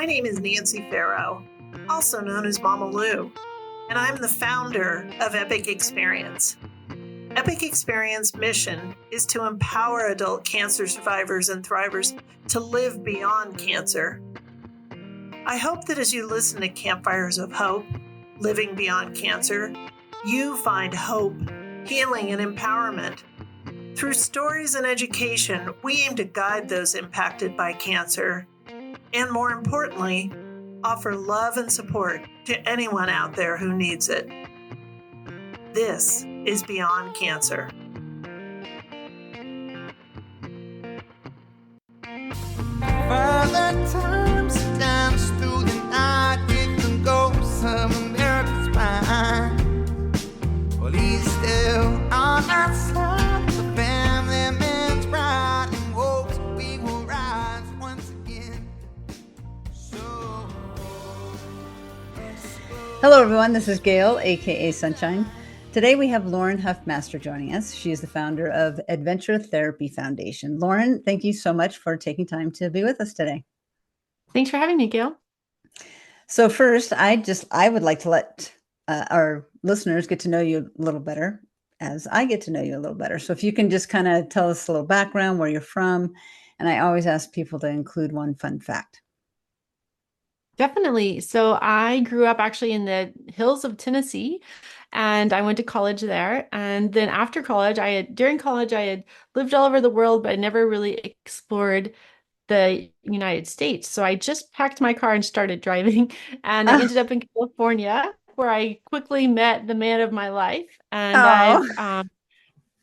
My name is Nancy Farrow, also known as Mama Lou, and I'm the founder of Epic Experience. Epic Experience mission is to empower adult cancer survivors and thrivers to live beyond cancer. I hope that as you listen to Campfires of Hope, Living Beyond Cancer, you find hope, healing, and empowerment. Through stories and education, we aim to guide those impacted by cancer, and more importantly, offer love and support to anyone out there who needs it. This is Beyond Cancer. Further times dance through the night with the ghosts of America's mind. Well, he's still on our side, the family man's pride, and hopes we will rise once again. Hello, everyone. This is Gail, aka Sunshine. Today we have Lauren Huffmaster joining us. She is the founder of Adventure Therapy Foundation. Lauren, thank you so much for taking time to be with us today. Thanks for having me, Gail. So first, I would like to let our listeners get to know you a little better as I get to know you a little better. So if you can just kind of tell us a little background, where you're from, and I always ask people to include one fun fact. Definitely. So I grew up actually in the hills of Tennessee, and I went to college there. And then after college, during college, I had lived all over the world, but I never really explored the United States. So I just packed my car and started driving, and I ended up in California, where I quickly met the man of my life. And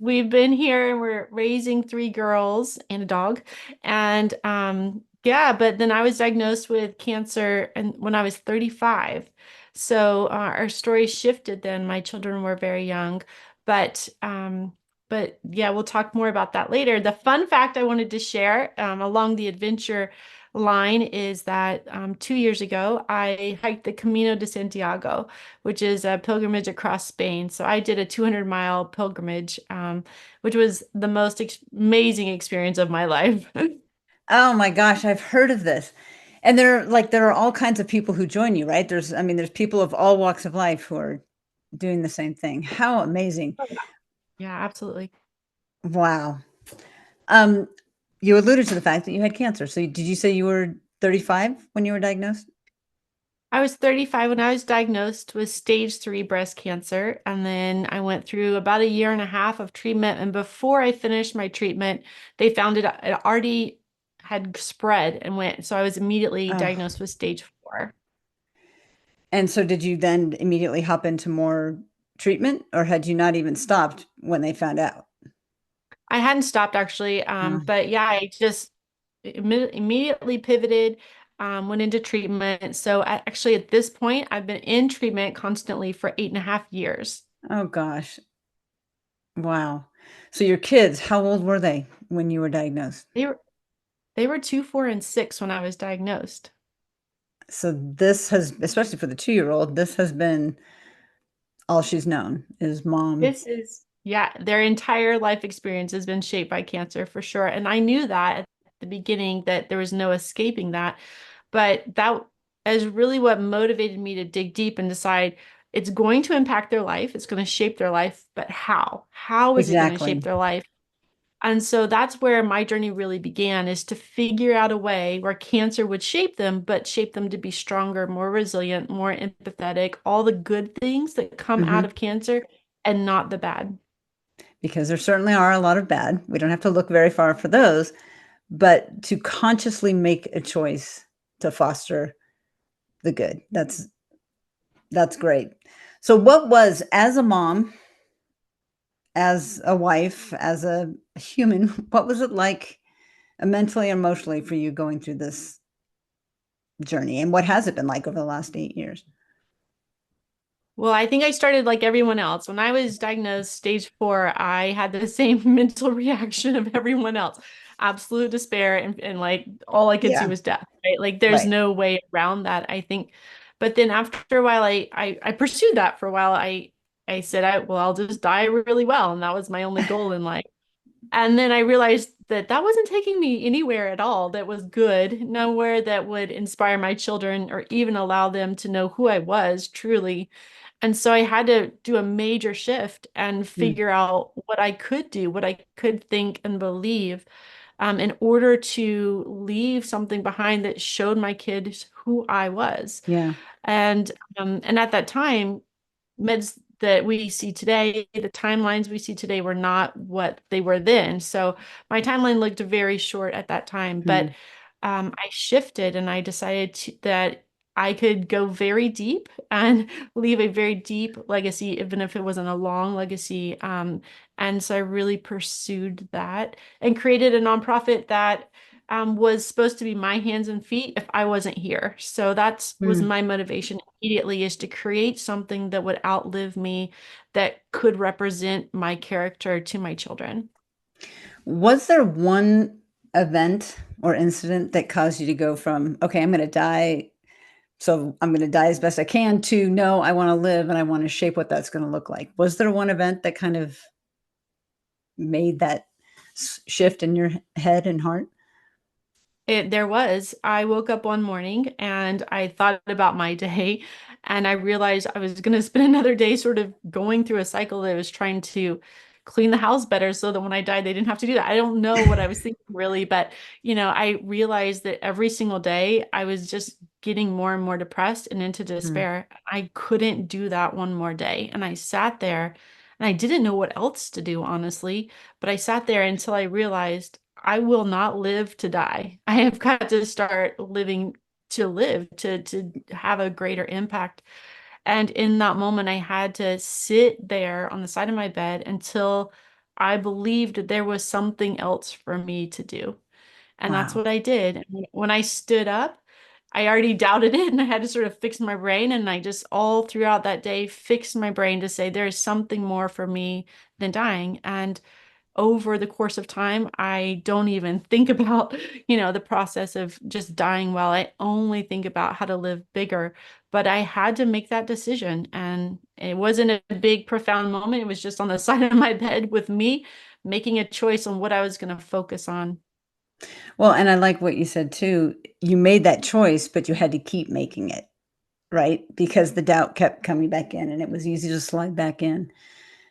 we've been here, and we're raising 3 girls and a dog. And yeah, but then I was diagnosed with cancer and when I was 35. So our story shifted then. My children were very young, but yeah, we'll talk more about that later. The fun fact I wanted to share along the adventure line is that 2 years ago, I hiked the Camino de Santiago, which is a pilgrimage across Spain. So I did a 200-mile pilgrimage, which was the most amazing experience of my life. Oh my gosh, I've heard of this. And there are all kinds of people who join you, right? There's people of all walks of life who are doing the same thing. How amazing. Yeah, absolutely. Wow. You alluded to the fact that you had cancer. So did you say you were 35 when you were diagnosed? I was 35 when I was diagnosed with stage 3 breast cancer. And then I went through about 1.5 years of treatment. And before I finished my treatment, they found it already had spread and went. So I was immediately diagnosed with stage 4. And so did you then immediately hop into more treatment, or had you not even stopped when they found out? I hadn't stopped actually. But yeah, I just immediately pivoted, went into treatment. So actually at this point, I've been in treatment constantly for 8.5 years. Oh gosh. Wow. So your kids, how old were they when you were diagnosed? They were 2, 4, and 6 when I was diagnosed. So this has, especially for the 2-year-old, this has been all she's known is mom. Yeah, their entire life experience has been shaped by cancer for sure. And I knew that at the beginning that there was no escaping that. But that is really what motivated me to dig deep and decide it's going to impact their life. It's going to shape their life, but how? How is it going to shape their life? And so that's where my journey really began, is to figure out a way where cancer would shape them, but shape them to be stronger, more resilient, more empathetic, all the good things that come out of cancer and not the bad. Because there certainly are a lot of bad. We don't have to look very far for those, but to consciously make a choice to foster the good. That's great. So what was, as a mom, as a wife, as a human, what was it like mentally and emotionally for you going through this journey? And what has it been like over the last 8 years? Well, I think I started like everyone else. When I was diagnosed stage 4, I had the same mental reaction of everyone else. Absolute despair and like all I could see was death, right? Like there's no way around that, I think. But then after a while, I pursued that for a while. I said, well, I'll just die really well. And that was my only goal in life. And then I realized that that wasn't taking me anywhere at all that was good, nowhere that would inspire my children or even allow them to know who I was truly. And so I had to do a major shift and Mm, figure out what I could do, what I could think and believe, in order to leave something behind that showed my kids who I was. yeah. And at that time, meds that we see today, the timelines we see today were not what they were then. So my timeline looked very short at that time, but Mm, I shifted and I decided that I could go very deep and leave a very deep legacy, even if it wasn't a long legacy. And so I really pursued that and created a nonprofit that was supposed to be my hands and feet if I wasn't here. So that was mm. my motivation immediately, is to create something that would outlive me, that could represent my character to my children. Was there one event or incident that caused you to go from, okay, I'm going to die, so I'm going to die as best I can, to no, I want to live and I want to shape what that's going to look like? Was there one event that kind of made that shift in your head and heart? There was. I woke up one morning and I thought about my day, and I realized I was going to spend another day sort of going through a cycle that was trying to clean the house better so that when I died, they didn't have to do that. I don't know what I was thinking really, but I realized that every single day I was just getting more and more depressed and into Mm, despair. I couldn't do that one more day. And I sat there and I didn't know what else to do, honestly, but I sat there until I realized I will not live to die. I have got to start living to live, to have a greater impact. And in that moment, I had to sit there on the side of my bed until I believed there was something else for me to do. And that's wow. what I did. And when I stood up, I already doubted it and I had to sort of fix my brain. And I just all throughout that day fixed my brain to say there is something more for me than dying. And over the course of time, I don't even think about, the process of just dying well. I only think about how to live bigger. But I had to make that decision. And it wasn't a big, profound moment. It was just on the side of my bed with me making a choice on what I was going to focus on. Well, and I like what you said too. You made that choice, but you had to keep making it, right? Because the doubt kept coming back in and it was easy to slide back in.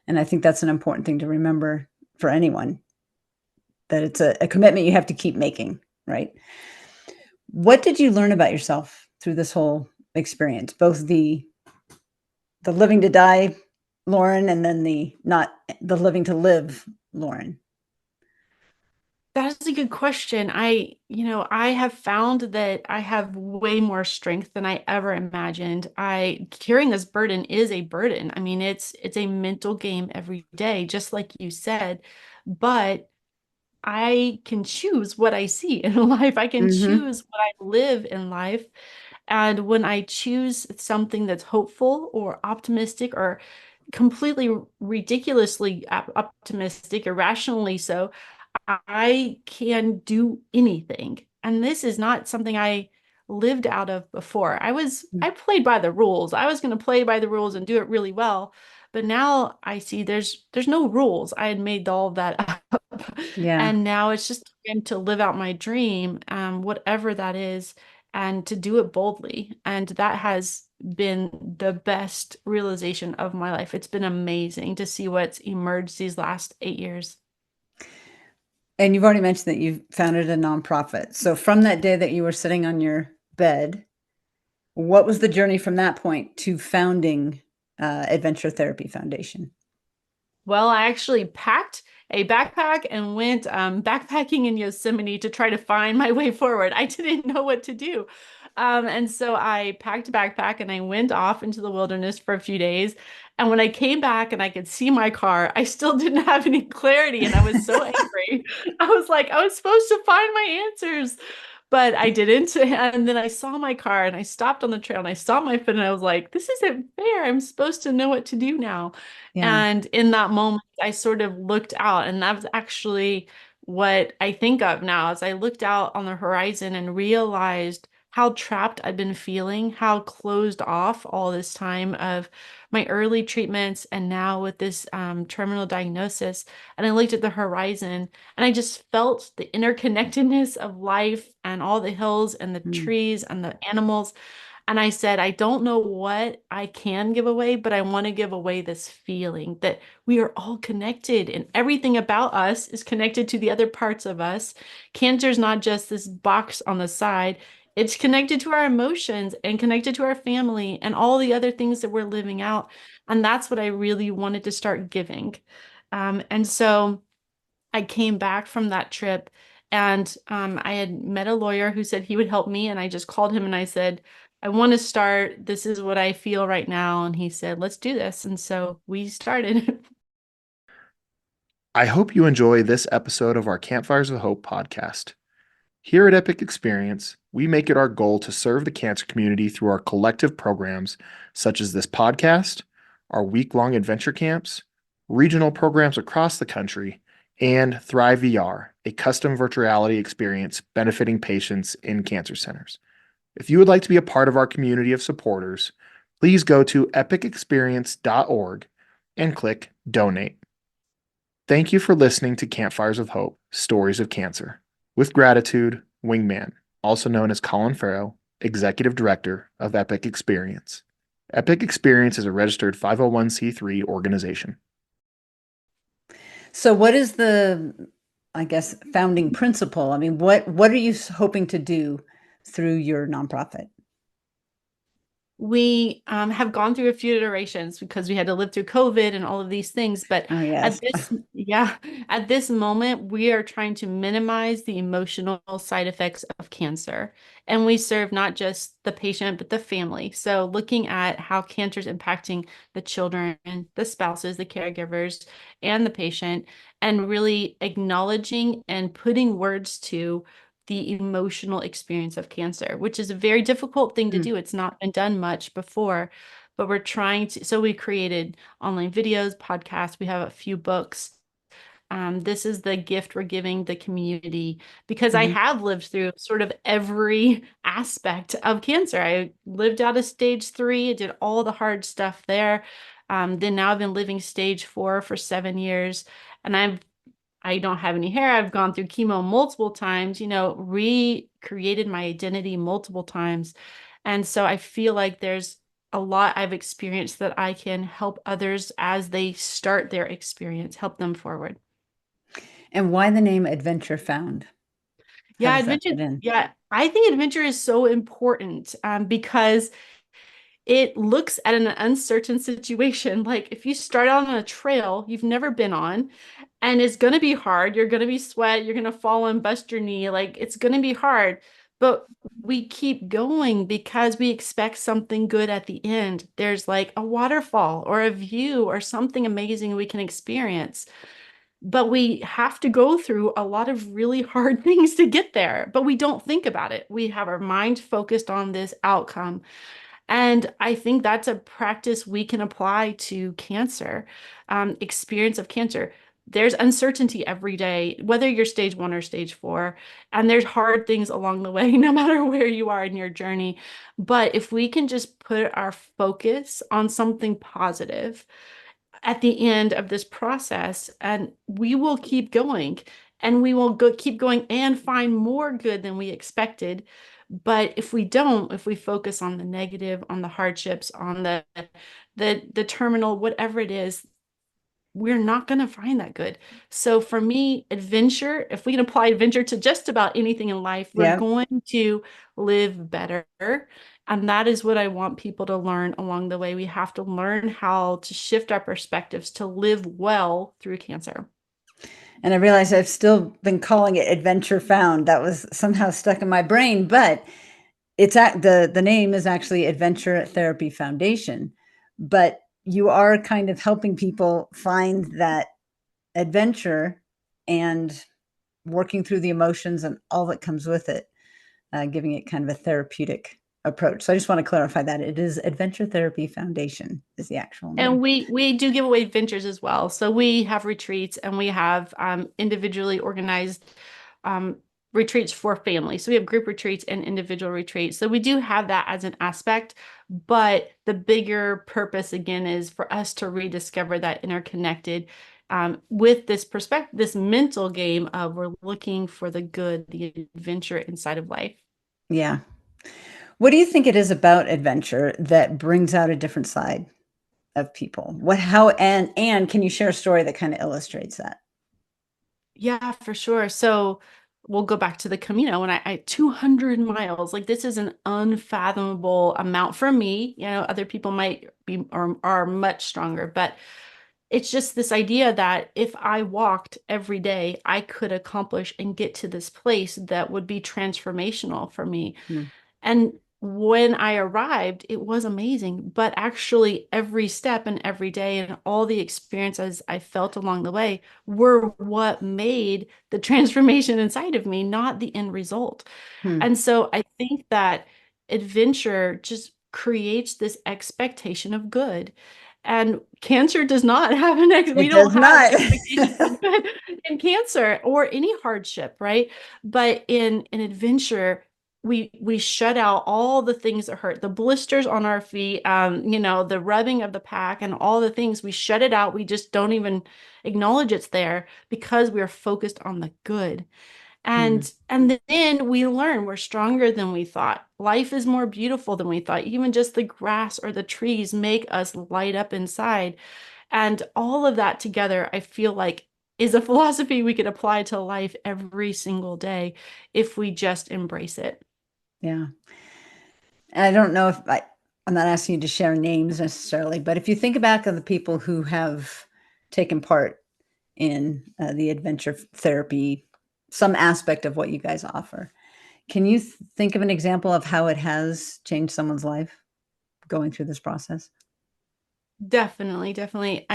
And I think that's an important thing to remember for anyone, that it's a commitment you have to keep making, right? What did you learn about yourself through this whole experience? Both the living to die Lauren and then the not the living to live Lauren. That is a good question. I have found that I have way more strength than I ever imagined. Carrying this burden is a burden. I mean, it's a mental game every day, just like you said. But I can choose what I see in life. I can Mhm. choose what I live in life. And when I choose something that's hopeful or optimistic or completely ridiculously optimistic, irrationally so, I can do anything. And this is not something I lived out of before. Mm. I played by the rules. I was going to play by the rules and do it really well. But now I see there's no rules. I had made all of that up. Yeah. And now it's just time to live out my dream, whatever that is, and to do it boldly. And that has been the best realization of my life. It's been amazing to see what's emerged these last 8 years. And you've already mentioned that you founded a nonprofit. So from that day that you were sitting on your bed, what was the journey from that point to founding Adventure Therapy Foundation? Well, I actually packed a backpack and went backpacking in Yosemite to try to find my way forward. I didn't know what to do. And so I packed a backpack and I went off into the wilderness for a few days. And when I came back and I could see my car, I still didn't have any clarity. And I was so angry. I was like, I was supposed to find my answers, but I didn't. And then I saw my car and I stopped on the trail and I saw my foot and I was like, this isn't fair. I'm supposed to know what to do now. Yeah. And in that moment, I sort of looked out, and that was actually what I think of now as I looked out on the horizon and realized how trapped I'd been feeling, how closed off all this time of my early treatments and now with this terminal diagnosis. And I looked at the horizon and I just felt the interconnectedness of life and all the hills and the Mm. trees and the animals. And I said, I don't know what I can give away, but I want to give away this feeling that we are all connected and everything about us is connected to the other parts of us. Cancer is not just this box on the side, it's connected to our emotions and connected to our family and all the other things that we're living out. And that's what I really wanted to start giving. And so I came back from that trip and I had met a lawyer who said he would help me. And I just called him and I said, I want to start. This is what I feel right now. And he said, let's do this. And so we started. I hope you enjoy this episode of our Campfires of Hope podcast. Here at Epic Experience, we make it our goal to serve the cancer community through our collective programs such as this podcast, our week-long adventure camps, regional programs across the country, and Thrive VR, a custom virtual reality experience benefiting patients in cancer centers. If you would like to be a part of our community of supporters, please go to epicexperience.org and click Donate. Thank you for listening to Campfires of Hope, Stories of Cancer. With gratitude, Wingman, also known as Colin Farrow, Executive Director of Epic Experience. Epic Experience is a registered 501c3 organization. So what is the, I guess, founding principle? I mean, what are you hoping to do through your nonprofit? We have gone through a few iterations because we had to live through COVID and all of these things. But Oh, yes. at this moment, we are trying to minimize the emotional side effects of cancer. And we serve not just the patient, but the family. So looking at how cancer is impacting the children, the spouses, the caregivers, and the patient, and really acknowledging and putting words to the emotional experience of cancer, which is a very difficult thing to Mm. do. It's not been done much before, but we're trying to. So we created online videos, podcasts. We have a few books. This is the gift we're giving the community because I Mhm. have lived through sort of every aspect of cancer. I lived out of stage 3, I did all the hard stuff there. Then now I've been living stage 4 for 7 years, and I don't have any hair. I've gone through chemo multiple times, recreated my identity multiple times. And so I feel like there's a lot I've experienced that I can help others as they start their experience, help them forward. And why the name Adventure Found? How Yeah, does that adventure. fit in? Yeah, I think adventure is so important because it looks at an uncertain situation. Like if you start out on a trail you've never been on, and it's going to be hard, you're going to be sweat, you're going to fall and bust your knee, like it's going to be hard, but we keep going because we expect something good at the end. There's like a waterfall or a view or something amazing we can experience. But we have to go through a lot of really hard things to get there, but we don't think about it. We have our mind focused on this outcome. And I think that's a practice we can apply to cancer, experience of cancer. There's uncertainty every day, whether you're stage 1 or stage 4, and there's hard things along the way, no matter where you are in your journey. But if we can just put our focus on something positive at the end of this process, and we will keep going, and we will keep going and find more good than we expected. But if we don't, if we focus on the negative, on the hardships, on the terminal, whatever it is, we're not going to find that good. So for me, adventure, if we can apply adventure to just about anything in life, we're Yeah. going to live better. And that is what I want people to learn along the way. We have to learn how to shift our perspectives to live well through cancer. And I realize I've still been calling it Adventure Found. That was somehow stuck in my brain, but the name is actually Adventure Therapy Foundation. But you are kind of helping people find that adventure and working through the emotions and all that comes with it, giving it kind of a therapeutic approach. So I just want to clarify that it is Adventure Therapy Foundation is the actual name. And we do give away ventures as well. So we have retreats and we have individually organized retreats for families. So we have group retreats and individual retreats. So we do have that as an aspect, but the bigger purpose again is for us to rediscover that interconnected with this perspective, this mental game of we're looking for the good, the adventure inside of life. Yeah. What do you think it is about adventure that brings out a different side of people? And can you share a story that kind of illustrates that? Yeah, for sure. So we'll go back to the Camino when I 200 miles, like this is an unfathomable amount for me. Other people might be or are much stronger, but it's just this idea that if I walked every day, I could accomplish and get to this place that would be transformational for me. Mm. And when I arrived, it was amazing. But actually, every step and every day and all the experiences I felt along the way were what made the transformation inside of me, not the end result. Hmm. And so I think that adventure just creates this expectation of good. And cancer does not have we It don't does have not. expectations of good in cancer or any hardship, right? But in an adventure, we shut out all the things that hurt, the blisters on our feet, the rubbing of the pack and all the things. We shut it out. We just don't even acknowledge it's there because we're focused on the good. Hmm. And then we learn we're stronger than we thought. Life is more beautiful than we thought. Even just the grass or the trees make us light up inside. And all of that together, I feel like is a philosophy we could apply to life every single day if we just embrace it. Yeah. And I don't know if I'm not asking you to share names necessarily, but if you think back on the people who have taken part in the adventure therapy, some aspect of what you guys offer, can you think of an example of how it has changed someone's life going through this process? Definitely, definitely.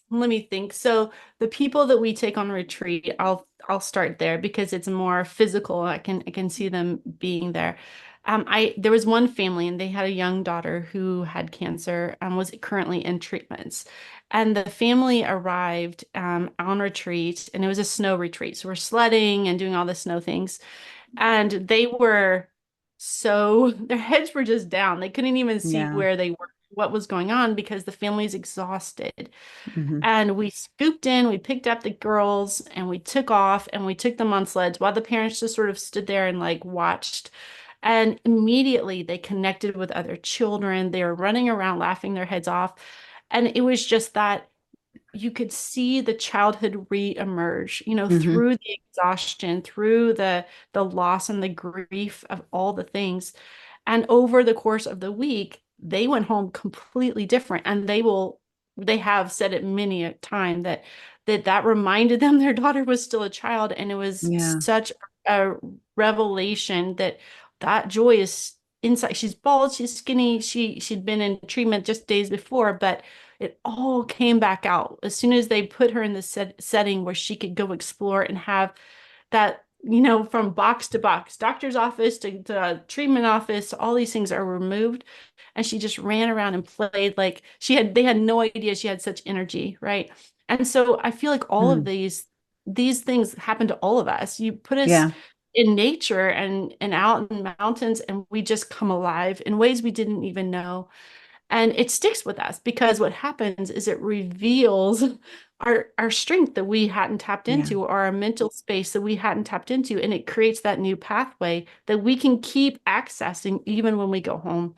Let me think. So the people that we take on retreat, I'll start there because it's more physical. I can see them being there. There was one family and they had a young daughter who had cancer and was currently in treatments. And the family arrived on retreat and it was a snow retreat. So we're sledding and doing all the snow things. And they were their heads were just down. They couldn't even see Yeah. where they were, what was going on because the family's exhausted. Hmm. And we scooped in, we picked up the girls and we took off and we took them on sleds while the parents just sort of stood there and like watched. And immediately they connected with other children. They were running around laughing their heads off. And it was just that you could see the childhood re-emerge, Hmm. through the exhaustion, through the loss and the grief of all the things. And over the course of the week, they went home completely different. And they have said it many a time that reminded them their daughter was still a child. And it was Yeah. such a revelation that joy is inside. She's bald, she's skinny, she'd been in treatment just days before, but it all came back out as soon as they put her in the setting where she could go explore and have that, from box to box, doctor's office to treatment office, all these things are removed. And she just ran around and played like they had no idea she had such energy, right? And so I feel like all of Mm. these things happen to all of us. You put us Yeah. in nature and out in mountains, and we just come alive in ways we didn't even know. And it sticks with us because what happens is it reveals our strength that we hadn't tapped Yeah. into, or our mental space that we hadn't tapped into, and it creates that new pathway that we can keep accessing even when we go home.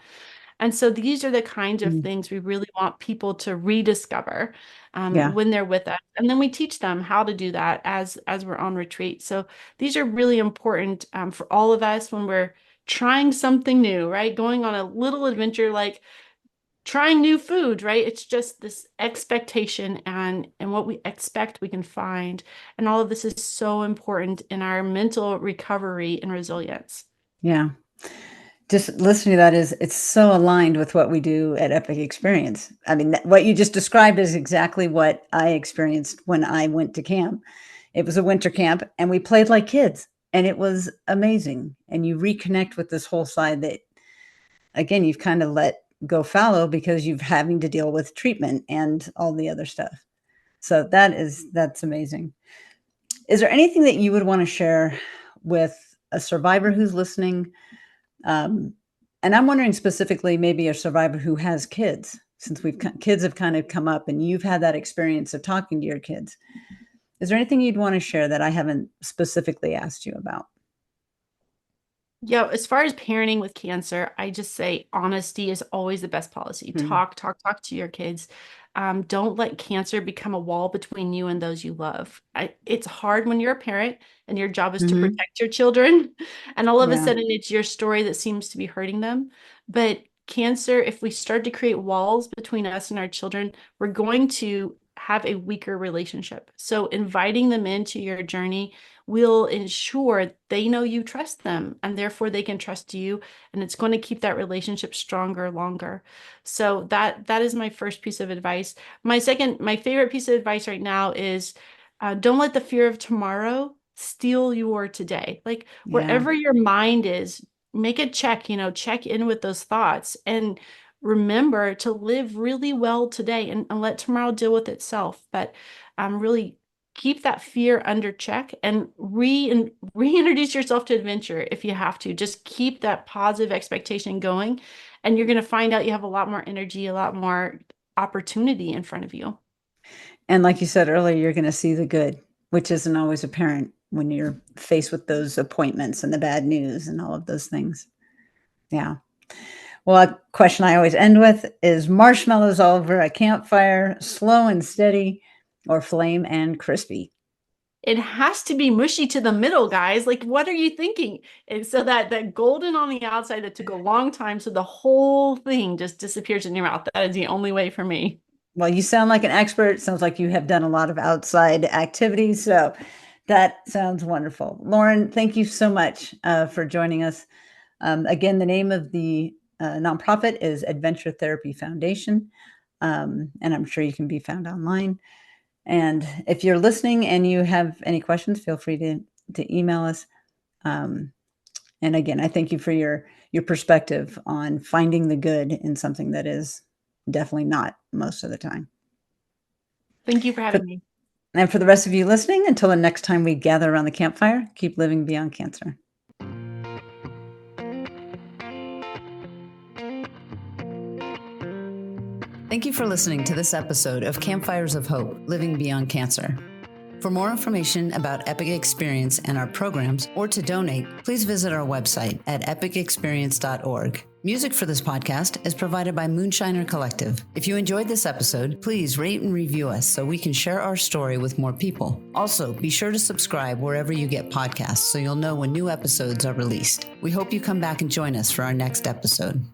And so these are the kinds of Mm. things we really want people to rediscover Yeah. when they're with us, and then we teach them how to do that as we're on retreat. So these are really important for all of us when we're trying something new, right? Going on a little adventure like trying new food, right? It's just this expectation and what we expect we can find. And all of this is so important in our mental recovery and resilience. Yeah. Just listening to that it's so aligned with what we do at Epic Experience. I mean, what you just described is exactly what I experienced when I went to camp. It was a winter camp and we played like kids and it was amazing. And you reconnect with this whole side that, again, you've kind of let go fallow because you've having to deal with treatment and all the other stuff. So that's amazing. Is there anything that you would want to share with a survivor who's listening? And I'm wondering specifically, maybe a survivor who has kids, since kids have kind of come up and you've had that experience of talking to your kids. Is there anything you'd want to share that I haven't specifically asked you about? Yeah, as far as parenting with cancer, I just say honesty is always the best policy. Talk to your kids. Don't let cancer become a wall between you and those you love. It's hard when you're a parent and your job is to protect your children, and all of a sudden it's your story that seems to be hurting them. But cancer, if we start to create walls between us and our children, we're going to have a weaker relationship. So inviting them into your journey will ensure they know you trust them, and therefore they can trust you, and it's going to keep that relationship stronger longer. So that is my first piece of advice. My favorite piece of advice right now is don't let the fear of tomorrow steal your today. Like wherever your mind is, make a check, check in with those thoughts, and remember to live really well today, and let tomorrow deal with itself. But really keep that fear under check, and reintroduce yourself to adventure if you have to. Just keep that positive expectation going, and you're going to find out you have a lot more energy, a lot more opportunity in front of you. And like you said earlier, you're going to see the good, which isn't always apparent when you're faced with those appointments and the bad news and all of those things. Yeah. Well, a question I always end with is marshmallows over a campfire, slow and steady, or flame and crispy? It has to be mushy to the middle, guys. Like, what are you thinking? And so that golden on the outside, that took a long time, so the whole thing just disappears in your mouth. That is the only way for me. Well, you sound like an expert. Sounds like you have done a lot of outside activities. So that sounds wonderful. Lauren, thank you so much for joining us. Again, the name of the nonprofit is Adventure Therapy Foundation, and I'm sure you can be found online. And if you're listening and you have any questions, feel free to email us. And again, I thank you for your perspective on finding the good in something that is definitely not most of the time. Thank you for having me. And for the rest of you listening, until the next time we gather around the campfire, keep living beyond cancer. Thank you for listening to this episode of Campfires of Hope, Living Beyond Cancer. For more information about Epic Experience and our programs, or to donate, please visit our website at epicexperience.org. Music for this podcast is provided by Moonshiner Collective. If you enjoyed this episode, please rate and review us so we can share our story with more people. Also, be sure to subscribe wherever you get podcasts so you'll know when new episodes are released. We hope you come back and join us for our next episode.